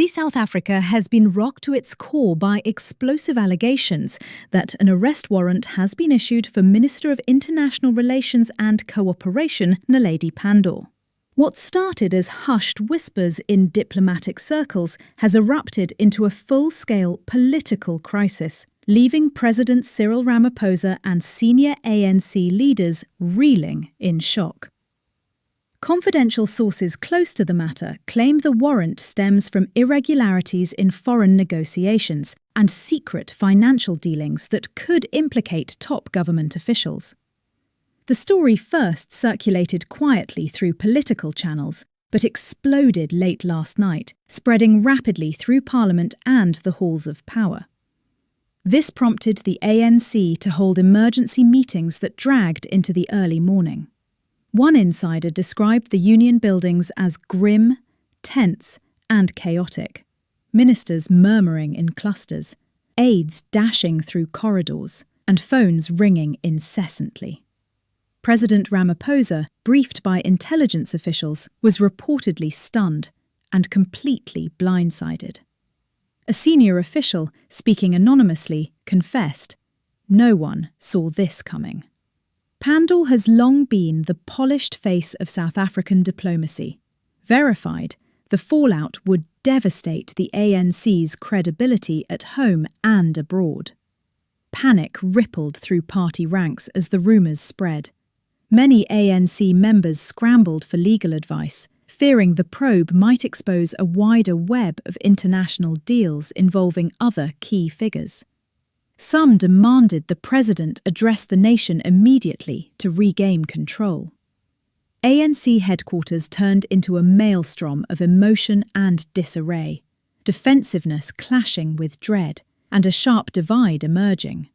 South Africa has been rocked to its core by explosive allegations that an arrest warrant has been issued for Minister of International Relations and Cooperation, Naledi Pandor. What started as hushed whispers in diplomatic circles has erupted into a full-scale political crisis, leaving President Cyril Ramaphosa and senior ANC leaders reeling in shock. Confidential sources close to the matter claim the warrant stems from irregularities in foreign negotiations and secret financial dealings that could implicate top government officials. The story first circulated quietly through political channels, but exploded late last night, spreading rapidly through Parliament and the halls of power. This prompted the ANC to hold emergency meetings that dragged into the early morning. One insider described the union buildings as grim, tense, and chaotic. Ministers murmuring in clusters, aides dashing through corridors, and phones ringing incessantly. President Ramaphosa, briefed by intelligence officials, was reportedly stunned and completely blindsided. A senior official, speaking anonymously, confessed, "No one saw this coming." Pandor has long been the polished face of South African diplomacy. Verified, the fallout would devastate the ANC's credibility at home and abroad. Panic rippled through party ranks as the rumours spread. Many ANC members scrambled for legal advice, fearing the probe might expose a wider web of international deals involving other key figures. Some demanded the president address the nation immediately to regain control. ANC headquarters turned into a maelstrom of emotion and disarray, defensiveness clashing with dread, and a sharp divide emerging.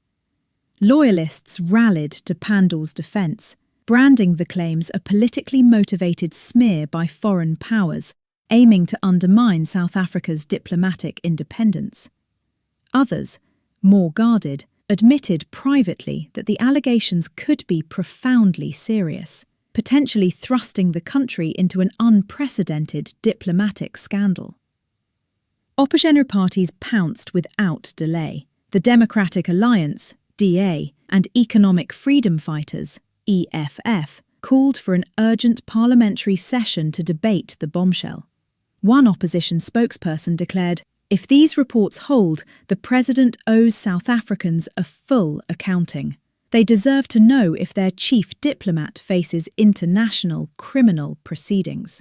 Loyalists rallied to Pandor's defence, branding the claims a politically motivated smear by foreign powers, aiming to undermine South Africa's diplomatic independence. Others, more guarded, admitted privately that the allegations could be profoundly serious, potentially thrusting the country into an unprecedented diplomatic scandal. Opposition parties pounced without delay. The Democratic Alliance, DA, and Economic Freedom Fighters, EFF, called for an urgent parliamentary session to debate the bombshell. One opposition spokesperson declared, "If these reports hold, the president owes South Africans a full accounting. They deserve to know if their chief diplomat faces international criminal proceedings."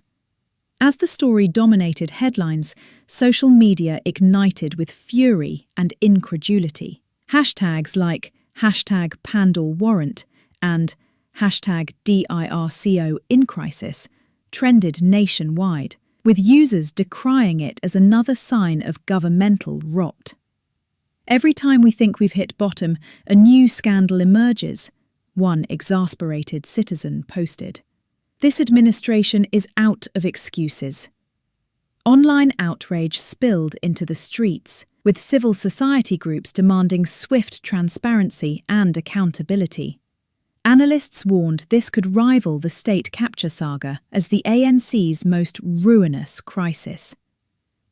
As the story dominated headlines, social media ignited with fury and incredulity. Hashtags like #PandorWarrant and #DIRCOInCrisis trended nationwide, with users decrying it as another sign of governmental rot. Every time we think we've hit bottom, a new scandal emerges, one exasperated citizen posted. This administration is out of excuses. Online outrage spilled into the streets, with civil society groups demanding swift transparency and accountability. Analysts warned this could rival the state capture saga as the ANC's most ruinous crisis.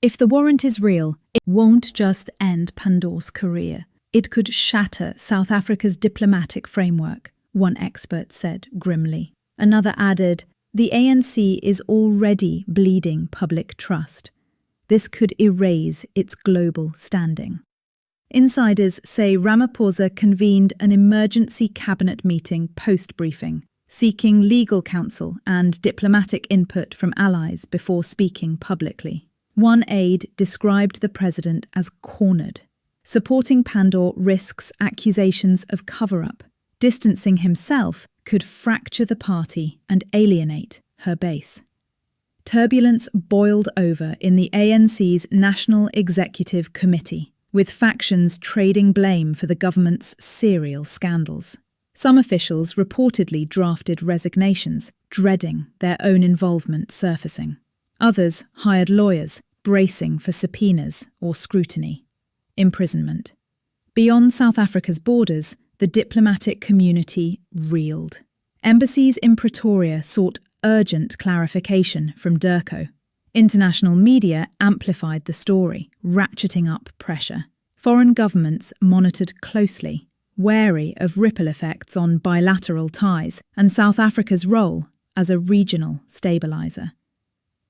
If the warrant is real, it won't just end Pandor's career. It could shatter South Africa's diplomatic framework, one expert said grimly. Another added, "The ANC is already bleeding public trust. This could erase its global standing." Insiders say Ramaphosa convened an emergency cabinet meeting post-briefing, seeking legal counsel and diplomatic input from allies before speaking publicly. One aide described the president as cornered. Supporting Pandor risks accusations of cover-up. Distancing himself could fracture the party and alienate her base. Turbulence boiled over in the ANC's National Executive Committee, with factions trading blame for the government's serial scandals. Some officials reportedly drafted resignations, dreading their own involvement surfacing. Others hired lawyers, bracing for subpoenas or scrutiny. Imprisonment. Beyond South Africa's borders, the diplomatic community reeled. Embassies in Pretoria sought urgent clarification from DIRCO. International media amplified the story, ratcheting up pressure. Foreign governments monitored closely, wary of ripple effects on bilateral ties and South Africa's role as a regional stabiliser.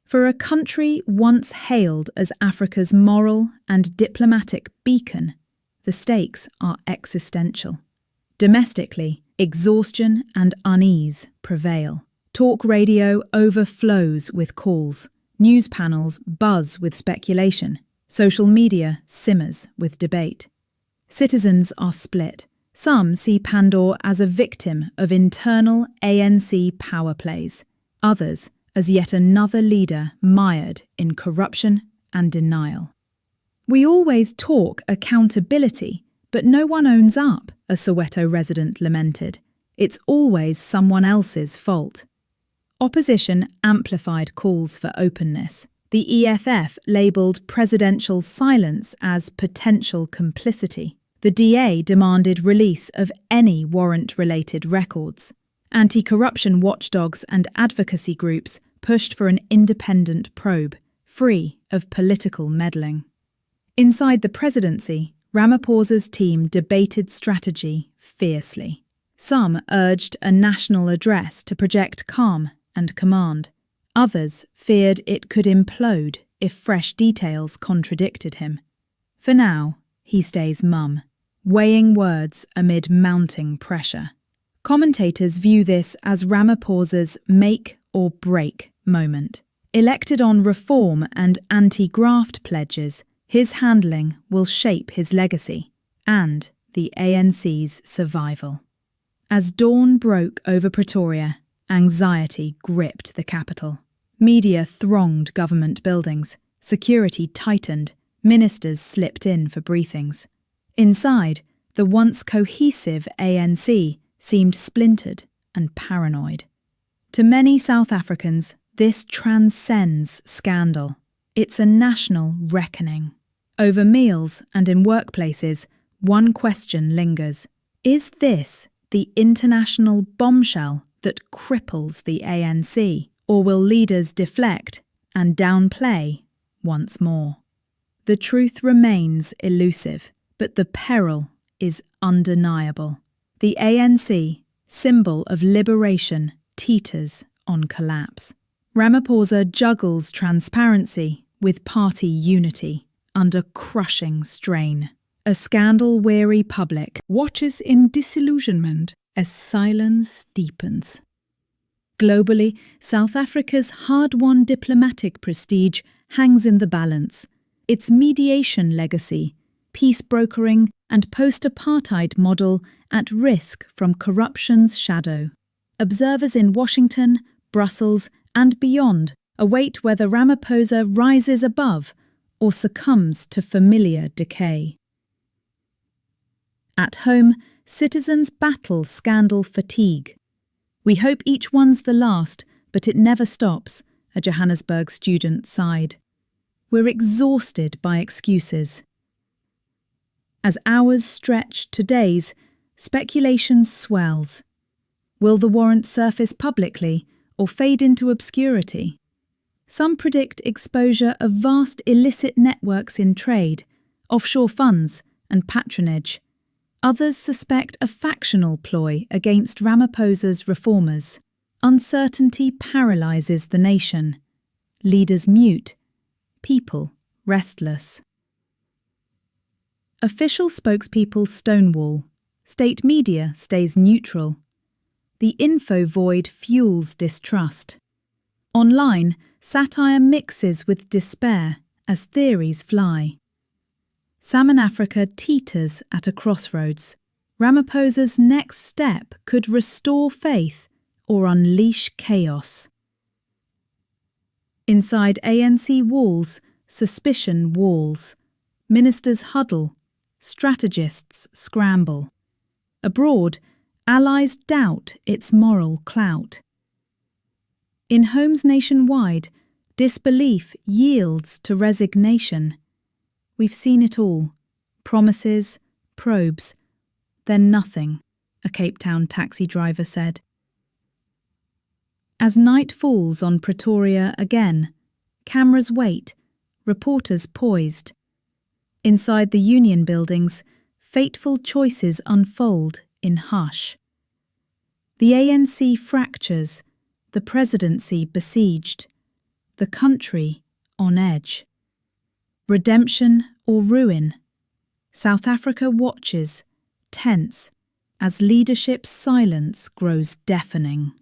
For a country once hailed as Africa's moral and diplomatic beacon, the stakes are existential. Domestically, exhaustion and unease prevail. Talk radio overflows with calls. News panels buzz with speculation. Social media simmers with debate. Citizens are split. Some see Pandor as a victim of internal ANC power plays. Others as yet another leader mired in corruption and denial. We always talk accountability, but no one owns up, a Soweto resident lamented. It's always someone else's fault. Opposition amplified calls for openness. The EFF labelled presidential silence as potential complicity. The DA demanded release of any warrant-related records. Anti-corruption watchdogs and advocacy groups pushed for an independent probe, free of political meddling. Inside the presidency, Ramaphosa's team debated strategy fiercely. Some urged a national address to project calm and command. Others feared it could implode if fresh details contradicted him. For now, he stays mum, weighing words amid mounting pressure. Commentators view this as Ramaphosa's make or break moment. Elected on reform and anti-graft pledges, his handling will shape his legacy and the ANC's survival. As dawn broke over Pretoria, anxiety gripped the capital. Media thronged government buildings, security tightened, ministers slipped in for briefings. Inside, the once cohesive ANC seemed splintered and paranoid. To many South Africans, this transcends scandal. It's a national reckoning. Over meals and in workplaces, one question lingers. Is this the international bombshell that cripples the ANC, or will leaders deflect and downplay once more? The truth remains elusive, but the peril is undeniable. The ANC, symbol of liberation, teeters on collapse. Ramaphosa juggles transparency with party unity under crushing strain. A scandal-weary public watches in disillusionment as silence deepens. Globally, South Africa's hard-won diplomatic prestige hangs in the balance. Its mediation legacy, peace brokering and post-apartheid model at risk from corruption's shadow. Observers in Washington, Brussels and beyond await whether Ramaphosa rises above or succumbs to familiar decay. At home, citizens battle scandal fatigue. We hope each one's the last, but it never stops, a Johannesburg student sighed. We're exhausted by excuses. As hours stretch to days, speculation swells. Will the warrant surface publicly or fade into obscurity? Some predict exposure of vast illicit networks in trade, offshore funds and patronage. Others suspect a factional ploy against Ramaphosa's reformers. Uncertainty paralyses the nation. Leaders mute, people restless. Official spokespeople stonewall. State media stays neutral. The info void fuels distrust. Online, satire mixes with despair as theories fly. Salmon Africa teeters at a crossroads. Ramaphosa's next step could restore faith or unleash chaos. Inside ANC walls, suspicion walls. Ministers huddle, strategists scramble. Abroad, allies doubt its moral clout. In homes nationwide, disbelief yields to resignation. We've seen it all. Promises, probes, then nothing, a Cape Town taxi driver said. As night falls on Pretoria again, Cameras wait, reporters poised. Inside the union buildings, fateful choices unfold in hush. The ANC fractures, the presidency besieged, the country on edge. Redemption or ruin? South Africa watches, tense, as leadership's silence grows deafening.